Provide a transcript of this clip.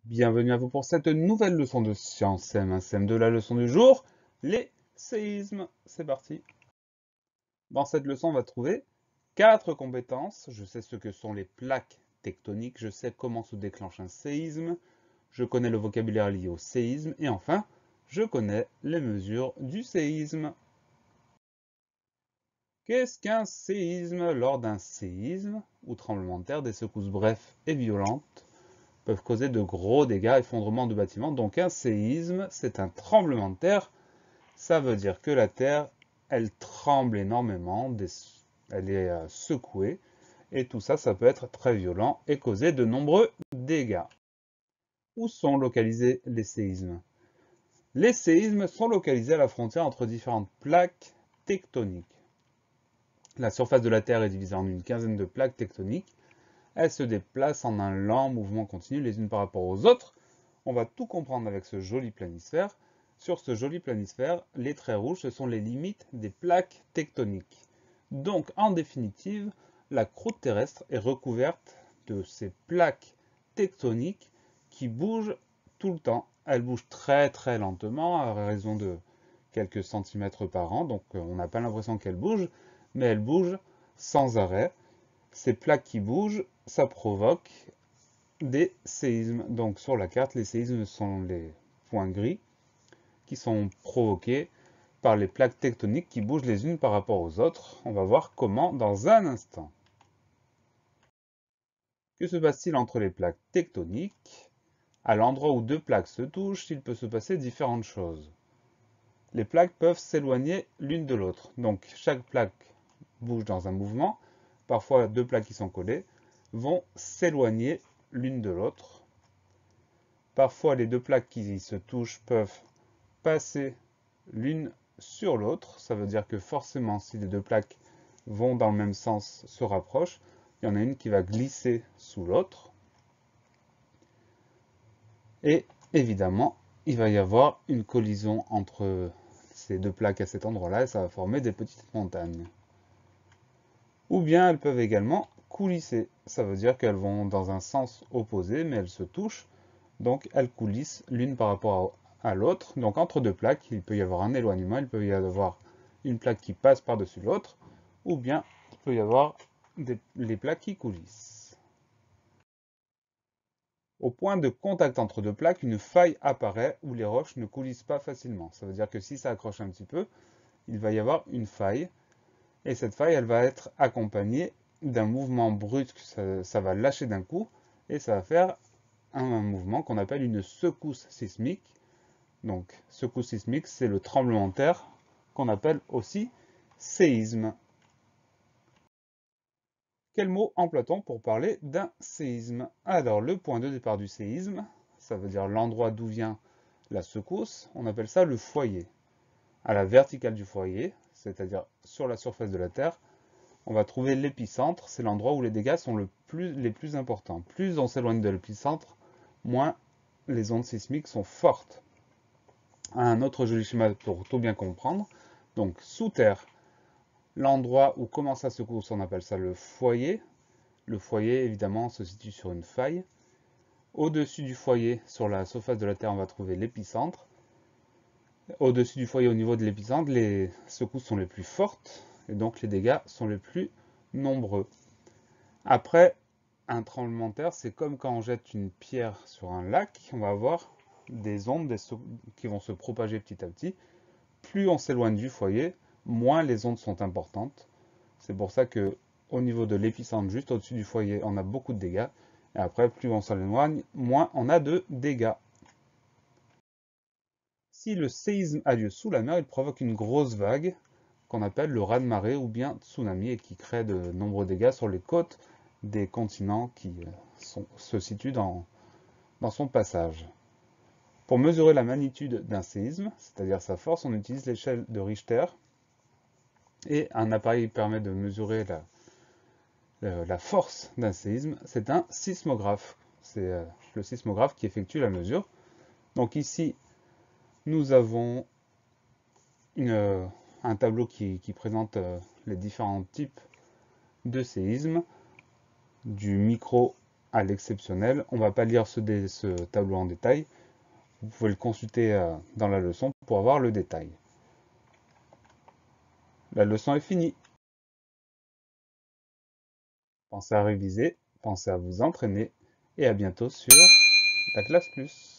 Bienvenue à vous pour cette nouvelle leçon de sciences CM1, CM2, la leçon du jour, les séismes. C'est parti. Dans cette leçon, on va trouver 4 compétences. Je sais ce que sont les plaques tectoniques, je sais comment se déclenche un séisme, je connais le vocabulaire lié au séisme, et enfin, je connais les mesures du séisme. Qu'est-ce qu'un séisme? Lors d'un séisme ou tremblement de terre, des secousses brèves et violentes peuvent causer de gros dégâts, effondrement de bâtiments. Donc un séisme, c'est un tremblement de terre. Ça veut dire que la terre, elle tremble énormément, elle est secouée. Et tout ça, ça peut être très violent et causer de nombreux dégâts. Où sont localisés les séismes? Les séismes sont localisés à la frontière entre différentes plaques tectoniques. La surface de la Terre est divisée en une quinzaine de plaques tectoniques. Elles se déplacent en un lent mouvement continu les unes par rapport aux autres. On va tout comprendre avec ce joli planisphère. Sur ce joli planisphère, les traits rouges, ce sont les limites des plaques tectoniques. Donc, en définitive, la croûte terrestre est recouverte de ces plaques tectoniques qui bougent tout le temps. Elles bougent très très lentement, à raison de quelques centimètres par an, donc on n'a pas l'impression qu'elles bougent, mais elles bougent sans arrêt. Ces plaques qui bougent, ça provoque des séismes. Donc sur la carte, les séismes sont les points gris qui sont provoqués par les plaques tectoniques qui bougent les unes par rapport aux autres. On va voir comment dans un instant. Que se passe-t-il entre les plaques tectoniques? À l'endroit où deux plaques se touchent, il peut se passer différentes choses. Les plaques peuvent s'éloigner l'une de l'autre. Donc chaque plaque bouge dans un mouvement. Parfois, deux plaques qui sont collées vont s'éloigner l'une de l'autre. Parfois, les deux plaques qui se touchent peuvent passer l'une sur l'autre. Ça veut dire que forcément, si les deux plaques vont dans le même sens, se rapprochent, il y en a une qui va glisser sous l'autre. Et évidemment, il va y avoir une collision entre ces deux plaques à cet endroit-là et ça va former des petites montagnes. Ou bien elles peuvent également coulisser. Ça veut dire qu'elles vont dans un sens opposé, mais elles se touchent. Donc elles coulissent l'une par rapport à l'autre. Donc entre deux plaques, il peut y avoir un éloignement, il peut y avoir une plaque qui passe par-dessus l'autre, ou bien il peut y avoir les plaques qui coulissent. Au point de contact entre deux plaques, une faille apparaît où les roches ne coulissent pas facilement. Ça veut dire que si ça accroche un petit peu, il va y avoir une faille. Et cette faille, elle va être accompagnée d'un mouvement brusque. Ça va lâcher d'un coup et ça va faire un mouvement qu'on appelle une secousse sismique. Donc, secousse sismique, c'est le tremblement de terre qu'on appelle aussi séisme. Quel mot emploie-t-on pour parler d'un séisme? Alors, le point de départ du séisme, ça veut dire l'endroit d'où vient la secousse, on appelle ça le foyer. À la verticale du foyer, c'est-à-dire sur la surface de la Terre, on va trouver l'épicentre, c'est l'endroit où les dégâts sont les plus importants. Plus on s'éloigne de l'épicentre, moins les ondes sismiques sont fortes. Un autre joli schéma pour tout bien comprendre. Donc sous terre, l'endroit où commence la secousse, on appelle ça le foyer. Le foyer, évidemment, se situe sur une faille. Au-dessus du foyer, sur la surface de la Terre, on va trouver l'épicentre. Au-dessus du foyer, au niveau de l'épicentre, les secousses sont les plus fortes et donc les dégâts sont les plus nombreux. Après, un tremblement de terre, c'est comme quand on jette une pierre sur un lac, on va avoir des ondes qui vont se propager petit à petit. Plus on s'éloigne du foyer, moins les ondes sont importantes. C'est pour ça que au niveau de l'épicentre, juste au-dessus du foyer, on a beaucoup de dégâts. Et après, plus on s'éloigne, moins on a de dégâts. Si le séisme a lieu sous la mer, il provoque une grosse vague qu'on appelle le raz-de-marée ou bien tsunami et qui crée de nombreux dégâts sur les côtes des continents qui se situent dans son passage. Pour mesurer la magnitude d'un séisme, c'est-à-dire sa force, on utilise l'échelle de Richter et un appareil permet de mesurer la force d'un séisme, c'est un sismographe. C'est le sismographe qui effectue la mesure. Donc ici, nous avons un tableau qui présente les différents types de séismes, du micro à l'exceptionnel. On ne va pas lire ce tableau en détail. Vous pouvez le consulter dans la leçon pour avoir le détail. La leçon est finie. Pensez à réviser, pensez à vous entraîner et à bientôt sur la classe plus.